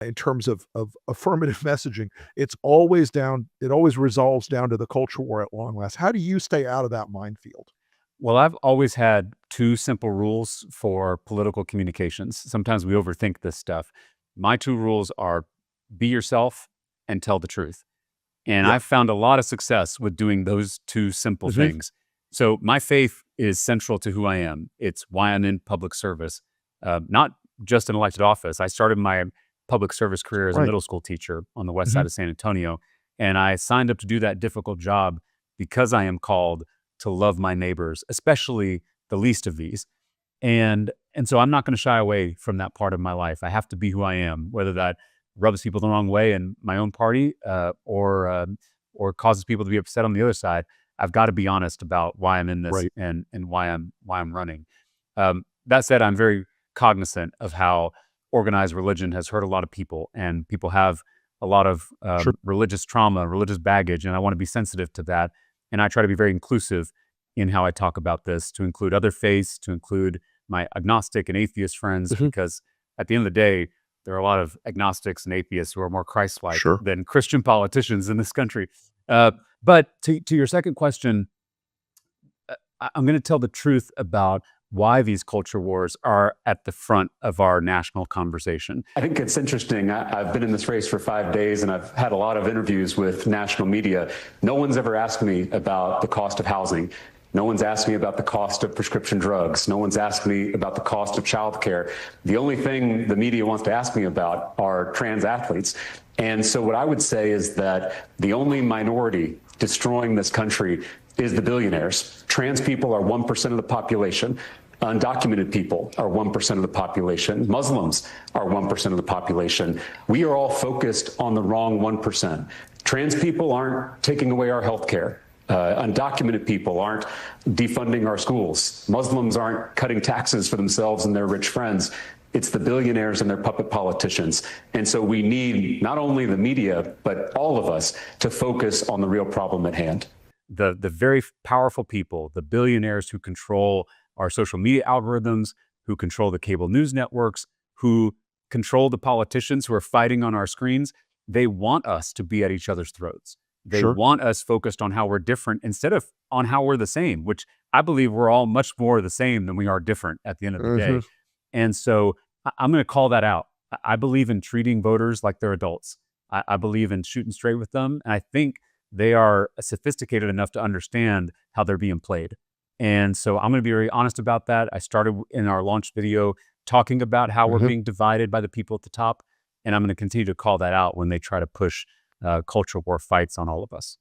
in terms of affirmative messaging, it always resolves down to the culture war at long last. How do you stay out of that minefield? Well, I've always had two simple rules for political communications. Sometimes we overthink this stuff. My two rules are be yourself and tell the truth. And Yeah. I've found a lot of success with doing those two simple Mhm. things. So my faith is central to who I am. It's why I'm in public service, not just in elected office. I started my public service career as a Right. middle school teacher on the west side Mhm. of San Antonio. And I signed up to do that difficult job because I am called to love my neighbors, especially the least of these. And so I'm not going to shy away from that part of my life. I have to be who I am, whether that rubs people the wrong way in my own party, or causes people to be upset on the other side. I've got to be honest about why I'm in this Right. and why I'm running. That said, I'm very cognizant of how organized religion has hurt a lot of people, and people have a lot of Sure. religious trauma, religious baggage, and I want to be sensitive to that. And I try to be very inclusive in how I talk about this, to include other faiths, to include my agnostic and atheist friends, Mhm. because at the end of the day, there are a lot of agnostics and atheists who are more Christ-like Sure. than Christian politicians in this country. Uh, but to your second question, I'm going to tell the truth about why these culture wars are at the front of our national conversation. I think it's interesting. I've been in this race for 5 days and I've had a lot of interviews with national media. No one's ever asked me about the cost of housing. No one's asked me about the cost of prescription drugs. No one's asked me about the cost of childcare. The only thing the media wants to ask me about are trans athletes. And so what I would say is that the only minority destroying this country is the billionaires. Trans people are 1% of the population. Undocumented people are 1% of the population. Muslims are 1% of the population. We are all focused on the wrong 1%. Trans people aren't taking away our health care. Undocumented people aren't defunding our schools. Muslims aren't cutting taxes for themselves and their rich friends. It's the billionaires and their puppet politicians. And so we need not only the media, but all of us to focus on the real problem at hand. The very powerful people, the billionaires who control our social media algorithms, who control the cable news networks, who control the politicians who are fighting on our screens, they want us to be at each other's throats. They Sure. want us focused on how we're different instead of on how we're the same, which I believe we're all much more the same than we are different at the end of the Mhm. day. And so I'm going to call that out. I believe in treating voters like they're adults. I believe in shooting straight with them. And I think they are sophisticated enough to understand how they're being played. And so I'm going to be very honest about that. I started in our launch video talking about how we're Mhm. being divided by the people at the top. And I'm going to continue to call that out when they try to push culture war fights on all of us.